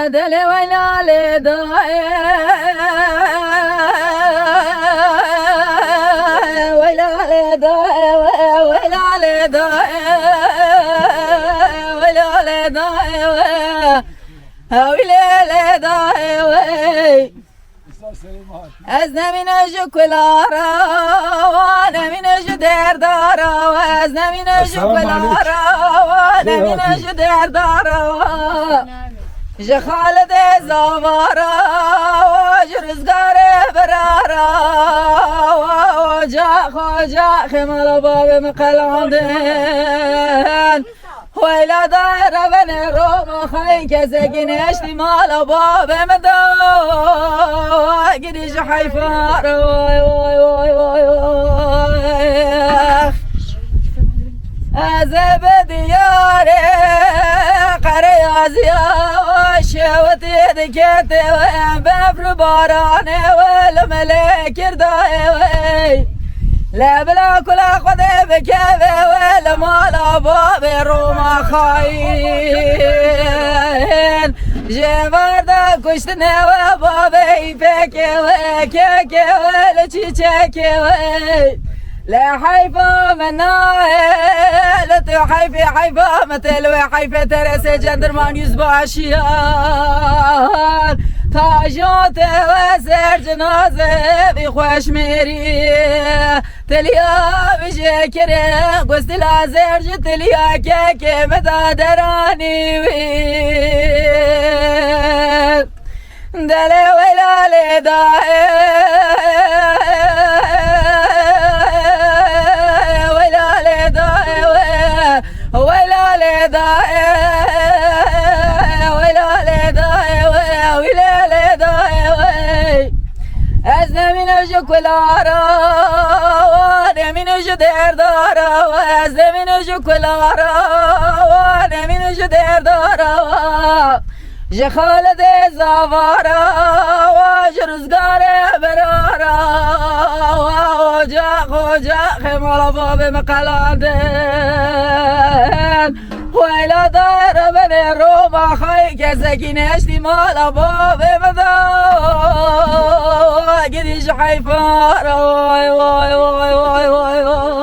دل ولا لداي ولا لداي ولا لداي ولا لداي ولا لداي از نمین شکلارا و نمین شدر دارا و از نمین شکلارا و نمین شدر دارا ج خالد زوارا و جرزگار برارا و جا خمال باب مقلاندن ویلا دایره بن روم خی کسی نشتی مال باب مدا گریش حیفار وای وای وای وای وای از بدیاره قریازیا و شوتی دکته و بفر بارانه و لمله کردای وی لبلا كلا خذ بكافه ولا مالا باب روما خاين جبردا كشتنا وبابي بكي وكيكي ولا تشيكي لا حيفا مناهل لا تحيفي حيفا مثل وحيفا ترسي جندرمان يزبع شيان تاجات وسر جنازه بخوش میری تلیا بشکره گست لازر جو تلیا که مدادرانی وی دل ولال دائه ولال دائه ولال دائه ولال دائه ولال دائه از نمین شکلارا و نمین شدر دارا و از نمین شکلارا و نمین شدر دارا ج خالد زوارا و جرزگار برارا و جا خمال باب مقلاندن ویلا دایره بن روما خی کسی نشتی مال باب مدا گریش حیفار وای وای وای وای وای وای